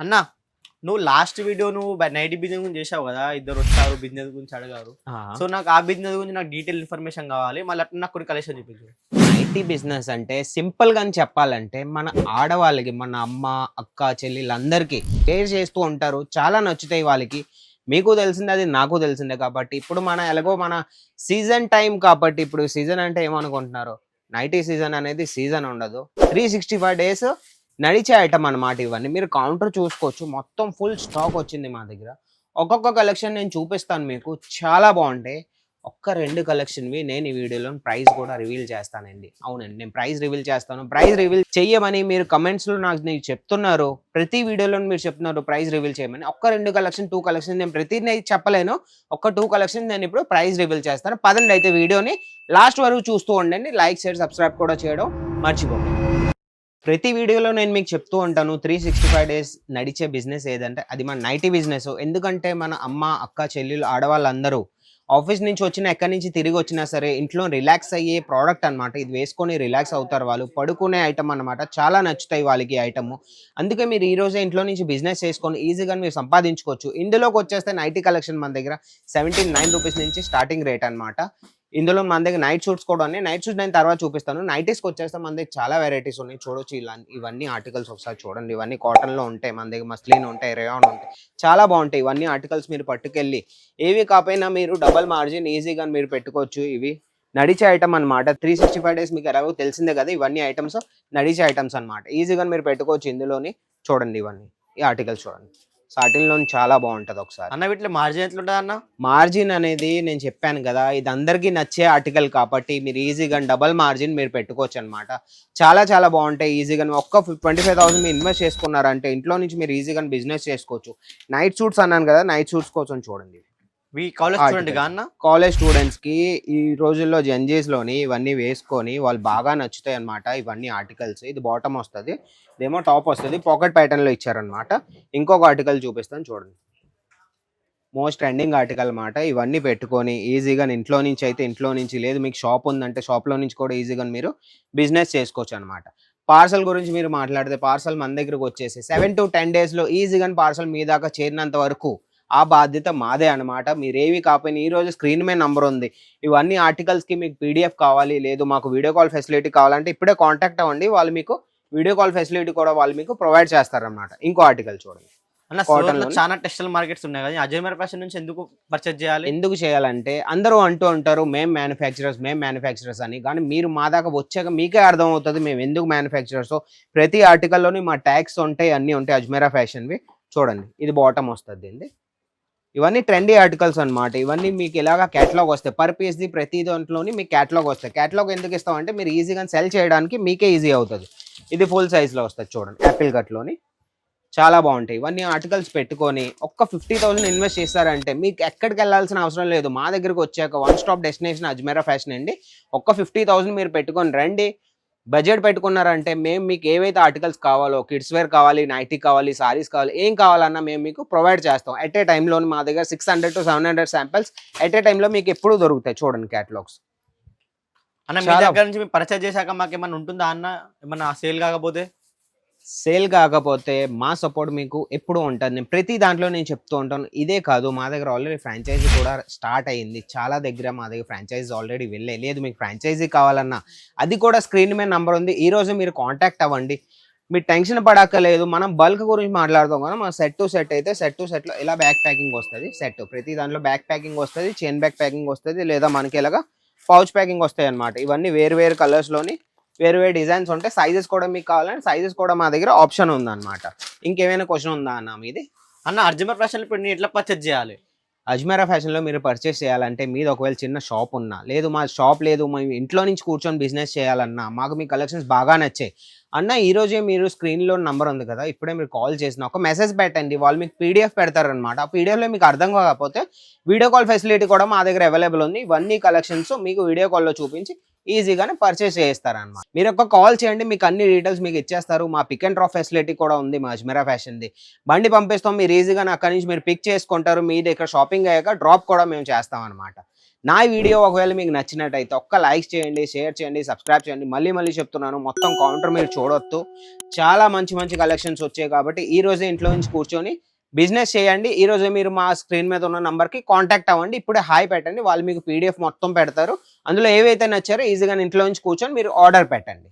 అన్నా నువ్వు last video నువ్వు నైటీ బిజినెస్ గురించి చేసావు కదా, ఇద్దరు వచ్చారు బిజినెస్ గురించి అడిగారు. సో నాకు ఆ బిజినెస్ గురించి నాకు డీటెయిల్ ఇన్ఫర్మేషన్ కావాలి, మళ్ళీ అట్లా నాకు కొన్ని కలెక్షన్ చూపించు. ఐటీ బిజినెస్ అంటే సింపుల్ గా చెప్పాలంటే మన ఆడవాళ్ళకి, మన అమ్మ అక్క చెల్లెళ్ళందరికీ షేర్ చేస్తూ ఉంటారు. చాలా నచ్చుతాయి వాళ్ళకి. మీకు తెలిసిందే, అది నాకు తెలిసిందే. కాబట్టి ఇప్పుడు మన ఎలాగో మన సీజన్ టైం కాబట్టి, ఇప్పుడు సీజన్ అంటే ఏమనుకుంటున్నారు, నైటీ సీజన్ అనేది సీజన్ ఉండదు. 365 days నడిచే ఐటమ్ అన్నమాట. ఇవన్నీ మీరు కౌంటర్ చూసుకోవచ్చు, మొత్తం ఫుల్ స్టాక్ వచ్చింది మా దగ్గర. ఒక్కొక్క కలెక్షన్ నేను చూపిస్తాను మీకు, చాలా బాగుంటాయి. ఒక్క 2 కలెక్షన్వి నేను ఈ వీడియోలో ప్రైస్ కూడా రివీల్ చేస్తానండి. అవునండి, నేను ప్రైస్ రివీల్ చేస్తాను. ప్రైస్ రివీల్ చెయ్యమని మీరు కమెంట్స్లో నాకు చెప్తున్నారు, ప్రతి వీడియోలో మీరు చెప్తున్నారు ప్రైస్ రివీల్ చేయమని. ఒక్క 2 కలెక్షన్ 2 కలెక్షన్ నేను ప్రతిదీ చెప్పలేను. ఒక్క 2 కలెక్షన్ నేను ఇప్పుడు ప్రైస్ రివీల్ చేస్తాను. పదండి అయితే వీడియోని లాస్ట్ వరకు చూస్తూ ఉండండి. లైక్ షేర్ సబ్స్క్రైబ్ కూడా చేయడం మర్చిపోకండి. ప్రతి వీడియోలో నేను మీకు చెప్తూ ఉంటాను 365 days నడిచే బిజినెస్ ఏదంటే అది మన నైటీ బిజినెస్. ఎందుకంటే మన అమ్మ అక్క చెల్లెలు ఆడవాళ్ళందరూ ఆఫీస్ నుంచి వచ్చినా, ఎక్కడి నుంచి తిరిగి వచ్చినా సరే ఇంట్లో రిలాక్స్ అయ్యే ప్రోడక్ట్ అనమాట. ఇది వేసుకొని రిలాక్స్ అవుతారు వాళ్ళు. పడుకునే ఐటమ్ అనమాట. చాలా నచ్చుతాయి వాళ్ళకి ఐటమ్. అందుకే మీరు ఈ రోజే ఇంట్లో నుంచి బిజినెస్ చేసుకొని ఈజీగా మీరు సంపాదించుకోవచ్చు. ఇందులోకి వచ్చేస్తే నైటీ కలెక్షన్ మన దగ్గర 79 రూపీస్ నుంచి స్టార్టింగ్ రేట్ అనమాట. ఇందులో మన దగ్గర నైట్ షూట్స్ కూడా ఉన్నాయి. నైట్ షూట్స్ నేను తర్వాత చూపిస్తాను. నైటీస్కి వచ్చేస్తే మన దగ్గర చాలా వెరైటీస్ ఉన్నాయి. చూడొచ్చు, ఇవన్నీ ఆర్టికల్స్ ఒకసారి చూడండి. ఇవన్నీ కాటన్లో ఉంటాయి, మన దగ్గర మస్లిన్ ఉంటాయి, రేయాన్ ఉంటాయి, చాలా బాగుంటాయి. ఇవన్నీ ఆర్టికల్స్ మీరు పట్టుకెళ్ళి ఏవి కాకపోయినా మీరు డబల్ మార్జిన్ ఈజీగా మీరు పెట్టుకోవచ్చు. ఇవి నడిచే ఐటమ్ అనమాట. 365 days మీకు ఎలాగో తెలిసిందే కదా. ఇవన్నీ ఐటమ్స్ నడిచే ఐటమ్స్ అనమాట. ఈజీగా మీరు పెట్టుకోవచ్చు. ఇందులోని చూడండి, ఇవన్నీ ఈ ఆర్టికల్స్ చూడండి. సాటిన్లో చాలా బాగుంటుంది. ఒకసారి అన్న వీటిలో మార్జిన్ ఎట్లుంటుంది అన్న? మార్జిన్ అనేది నేను చెప్పాను కదా, ఇది అందరికీ నచ్చే ఆర్టికల్ కాబట్టి మీరు ఈజీగా డబల్ మార్జిన్ మీరు పెట్టుకోవచ్చు అనమాట. చాలా చాలా బాగుంటాయి. ఈజీగా ఒక్క 25,000 మీరు ఇన్వెస్ట్ చేసుకున్నారంటే ఇంట్లో నుంచి మీరు ఈజీగా బిజినెస్ చేసుకోవచ్చు. నైట్ షూట్స్ అన్నాను కదా, నైట్ షూట్స్ కోసం చూడండి. కాలేజ్ స్టూడెంట్స్ కి ఈ రోజుల్లో జెన్జీస్ లోని ఇవన్నీ వేసుకొని వాళ్ళు బాగా నచ్చుతాయి అనమాట. ఇవన్నీ ఆర్టికల్స్. ఇది బాటమ్ వస్తుంది, ఇదేమో టాప్ వస్తుంది. పాకెట్ ప్యాటర్న్ లో ఇచ్చారనమాట. ఇంకొక ఆర్టికల్ చూపిస్తాను చూడండి. మోస్ట్ ట్రెండింగ్ ఆర్టికల్ అనమాట. ఇవన్నీ పెట్టుకొని ఈజీగా ఇంట్లో నుంచి అయితే ఇంట్లో నుంచి, లేదు మీకు షాప్ ఉందంటే షాప్ లో నుంచి కూడా ఈజీగా మీరు బిజినెస్ చేసుకోవచ్చు అనమాట. పార్సల్ గురించి మీరు మాట్లాడితే పార్సల్ మన దగ్గరకు వచ్చేసి 7 to 10 days లో ఈజీగా పార్సల్ మీ దాకా చేరినంత వరకు ఆ బాధ్యత మాదే అనమాట. మీరేవి కాకపోయినా ఈ రోజు స్క్రీన్ మీద నంబర్ ఉంది. ఇవన్నీ ఆర్టికల్స్కి మీకు పీడిఎఫ్ కావాలి, లేదు మాకు వీడియో కాల్ ఫెసిలిటీ కావాలంటే ఇప్పుడే కాంటాక్ట్ అవ్వండి. వాళ్ళు మీకు వీడియో కాల్ ఫెసిలిటీ కూడా వాళ్ళు మీకు ప్రొవైడ్ చేస్తారనమాట. ఇంకో ఆర్టికల్ చూడండి. చాలా టెక్స్టైల్ మార్కెట్స్ ఉన్నాయి కదా, అజ్మీర్ ఫ్యాషన్ నుంచి ఎందుకు పర్చేజ్ చేయాలి? ఎందుకు చేయాలంటే అందరూ అంటూ ఉంటారు మేము మ్యానుఫ్యాక్చరర్స్ అని. కానీ మీరు మా దాకా వచ్చాక మీకే అర్థం అవుతుంది మేము ఎందుకు మ్యానుఫ్యాక్చరర్స్. ప్రతి ఆర్టికల్లోని మా ట్యాగ్స్ ఉంటాయి, అన్నీ ఉంటాయి అజ్మీరా ఫ్యాషన్వి. చూడండి, ఇది బాటమ్ వస్తుంది. ఇవన్నీ ట్రెండీ ఆర్టికల్స్ అనమాట. ఇవన్నీ మీకు ఇలాగా క్యాటలాగ్ వస్తాయి. పర్ పీస్ది ప్రతి దాంట్లోని మీకు క్యాటలాగ్ వస్తాయి. క్యాటలాగ్ ఎందుకు ఇస్తామంటే మీరు ఈజీగా సెల్ చేయడానికి మీకే ఈజీ అవుతుంది. ఇది ఫుల్ సైజ్లో వస్తుంది చూడండి, యాపిల్ కట్లోని. చాలా బాగుంటాయి. ఇవన్నీ ఆర్టికల్స్ పెట్టుకొని ఒక్క 50,000 ఇన్వెస్ట్ చేస్తారంటే మీకు ఎక్కడికి వెళ్ళాల్సిన అవసరం లేదు. మా దగ్గరకు వచ్చాక one stop destination Ajmeera fashion అండి. ఒక్క 50,000 మీరు పెట్టుకొని రండి. బడ్జెట్ పెట్టుకున్నారంటే మేము మీకు ఏవైతే ఆర్టికల్స్ కావాలో, కిడ్స్ వేర్ కావాలి, నైటీ కావాలి, సారీస్ కావాలి, ఏం కావాలన్నా మేము మీకు ప్రొవైడ్ చేస్తాం. ఎట్ ఏ టైంలో మా దగ్గర 600 to 700 శాంపిల్స్ ఎట్ ఏ టైంలో మీకు ఎప్పుడు దొరుకుతాయి. చూడండి క్యాటలాగ్స్. అన్న మీ దగ్గర నుంచి మేము పర్చేజ్ చేశాక మాకు ఏమన్నా ఉంటుందా అన్న? ఏమన్నా సేల్ కాకపోతే మా సపోర్ట్ మీకు ఎప్పుడు ఉంటుంది. నేను ప్రతి దాంట్లో నేను చెప్తూ ఉంటాను. ఇదే కాదు, మా దగ్గర ఆల్రెడీ ఫ్రాంచైజీ కూడా స్టార్ట్ అయ్యింది. చాలా దగ్గర మా దగ్గర ఫ్రాంచైజీ ఆల్రెడీ వెళ్ళే. లేదు మీకు ఫ్రాంచైజీ కావాలన్నా అది కూడా స్క్రీన్ మీద నంబర్ ఉంది. ఈరోజు మీరు కాంటాక్ట్ అవ్వండి. మీరు టెన్షన్ పడక్కర్లేదు. మనం బల్క్ గురించి మాట్లాడుతాం కదా, మన సెట్ టు సెట్ అయితే సెట్ టు సెట్లో ఇలా బ్యాక్ ప్యాకింగ్ వస్తుంది. సెట్ ప్రతి దాంట్లో బ్యాక్ ప్యాకింగ్ వస్తుంది, చైన్ బ్యాక్ ప్యాకింగ్ వస్తుంది, లేదా మనకి ఇలాగా పౌచ్ ప్యాకింగ్ వస్తాయి అనమాట. ఇవన్నీ వేరు కలర్స్లోని వేరు డిజైన్స్ ఉంటాయి. సైజెస్ కూడా మీకు కావాలంటే సైజెస్ కూడా మా దగ్గర ఆప్షన్ ఉందన్నమాట. ఇంకేమైనా క్వశ్చన్ ఉందా అన్న మీది? అన్న అజ్మీర్ ఫ్యాషన్ ఇప్పుడు నేను ఎట్లా పర్చేజ్ చేయాలి? అజ్మీరా ఫ్యాషన్లో మీరు పర్చేస్ చేయాలంటే మీది ఒకవేళ చిన్న షాప్ ఉన్నా, లేదు మా షాప్ లేదు మేము ఇంట్లో నుంచి కూర్చొని బిజినెస్ చేయాలన్నా, మాకు మీ కలెక్షన్స్ బాగా నచ్చాయి అన్న, ఈరోజే మీరు స్క్రీన్లో నంబర్ ఉంది కదా, ఇప్పుడే మీరు కాల్ చేసిన ఒక మెసేజ్ పెట్టండి. వాళ్ళు మీకు పీడిఎఫ్ పెడతారనమాట. ఆ పీడిఎఫ్లో మీకు అర్థం కాకపోతే వీడియో కాల్ ఫెసిలిటీ కూడా మా దగ్గర అవైలబుల్ ఉంది. ఇవన్నీ కలెక్షన్స్ మీకు వీడియో కాల్లో చూపించి ఈజీగానే పర్చేస్ చేస్తారనమాట. మీరు ఒక కాల్ చేయండి, మీకు అన్ని డీటెయిల్స్ మీకు ఇచ్చేస్తారు. మా పిక్ అండ్ డ్రాప్ ఫెసిలిటీ కూడా ఉంది మా అజ్మీరా ఫ్యాషన్ది. బండి పంపిస్తాం, మీరు ఈజీగా అక్కడి నుంచి మీరు పిక్ చేసుకుంటారు. మీరు ఇక్కడ షాపింగ్ అయ్యాక డ్రాప్ కూడా మేము చేస్తాం అనమాట. నా వీడియో ఒకవేళ మీకు నచ్చినట్టయితే ఒక్క లైక్ చేయండి, షేర్ చేయండి, సబ్స్క్రైబ్ చేయండి. మళ్ళీ చెప్తున్నాను, మొత్తం కౌంటర్ మీరు చూడొద్దు, చాలా మంచి కలెక్షన్స్ వచ్చాయి. కాబట్టి ఈ రోజే ఇంట్లో నుంచి కూర్చొని బిజినెస్ చేయండి. ఈ రోజే మీరు మా స్క్రీన్ మీద ఉన్న నంబర్కి కాంటాక్ట్ అవ్వండి. ఇప్పుడే హాయ్ పెట్టండి, వాళ్ళు మీకు PDF మొత్తం పెడతారు. అందులో ఏవైతే నచ్చారో ఈజీగా ఇంట్లో నుంచి కూర్చొని మీరు ఆర్డర్ పెట్టండి.